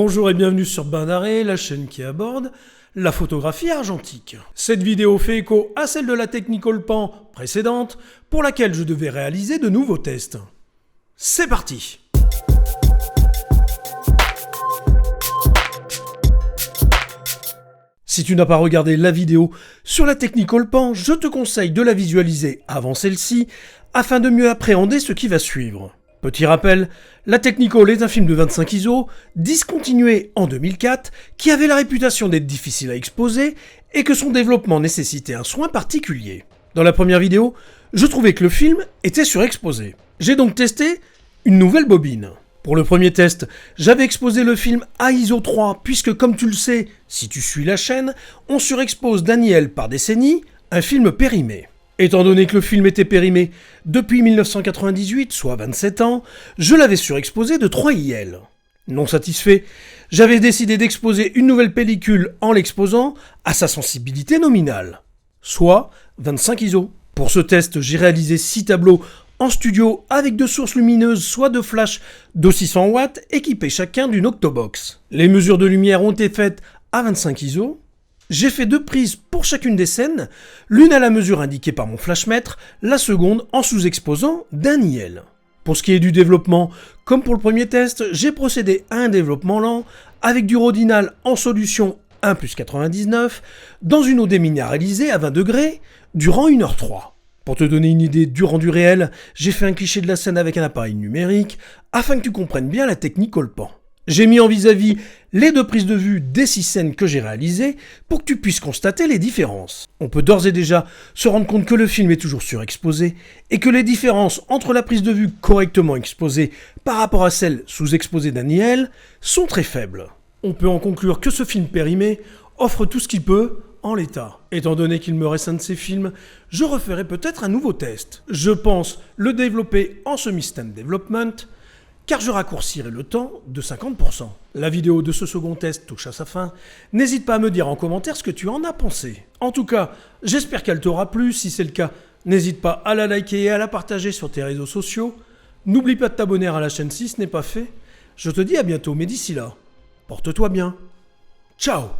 Bonjour et bienvenue sur Bain d'Arrêt, la chaîne qui aborde la photographie argentique. Cette vidéo fait écho à celle de la Technicolor Pan précédente, pour laquelle je devais réaliser de nouveaux tests. C'est parti! Si tu n'as pas regardé la vidéo sur la Technicolor Pan, je te conseille de la visualiser avant celle-ci, afin de mieux appréhender ce qui va suivre. Petit rappel, la Technicolor est un film de 25 ISO, discontinué en 2004, qui avait la réputation d'être difficile à exposer et que son développement nécessitait un soin particulier. Dans la première vidéo, je trouvais que le film était surexposé. J'ai donc testé une nouvelle bobine. Pour le premier test, j'avais exposé le film à ISO 3, puisque comme tu le sais, si tu suis la chaîne, on surexpose d'Aniel par décennie un film périmé. Étant donné que le film était périmé depuis 1998, soit 27 ans, je l'avais surexposé de 3 IL. Non satisfait, j'avais décidé d'exposer une nouvelle pellicule en l'exposant à sa sensibilité nominale, soit 25 ISO. Pour ce test, j'ai réalisé 6 tableaux en studio avec 2 sources lumineuses, soit de flash de 600 watts, équipés chacun d'une octobox. Les mesures de lumière ont été faites à 25 ISO. J'ai fait 2 prises pour chacune des scènes, l'une à la mesure indiquée par mon flashmètre, la seconde en sous-exposant d'un IL. Pour ce qui est du développement, comme pour le premier test, j'ai procédé à un développement lent avec du Rodinal en solution 1+99 dans une eau déminéralisée à 20 degrés durant 1h03. Pour te donner une idée du rendu réel, j'ai fait un cliché de la scène avec un appareil numérique afin que tu comprennes bien la Technicolor Pan. J'ai mis en vis-à-vis les 2 prises de vue des 6 scènes que j'ai réalisées pour que tu puisses constater les différences. On peut d'ores et déjà se rendre compte que le film est toujours surexposé et que les différences entre la prise de vue correctement exposée par rapport à celle sous-exposée d'Aniel sont très faibles. On peut en conclure que ce film périmé offre tout ce qu'il peut en l'état. Étant donné qu'il me reste un de ces films, je referai peut-être un nouveau test. Je pense le développer en semi-stem development, car je raccourcirai le temps de 50%. La vidéo de ce second test touche à sa fin. N'hésite pas à me dire en commentaire ce que tu en as pensé. En tout cas, j'espère qu'elle t'aura plu. Si c'est le cas, n'hésite pas à la liker et à la partager sur tes réseaux sociaux. N'oublie pas de t'abonner à la chaîne si ce n'est pas fait. Je te dis à bientôt, mais d'ici là, porte-toi bien. Ciao!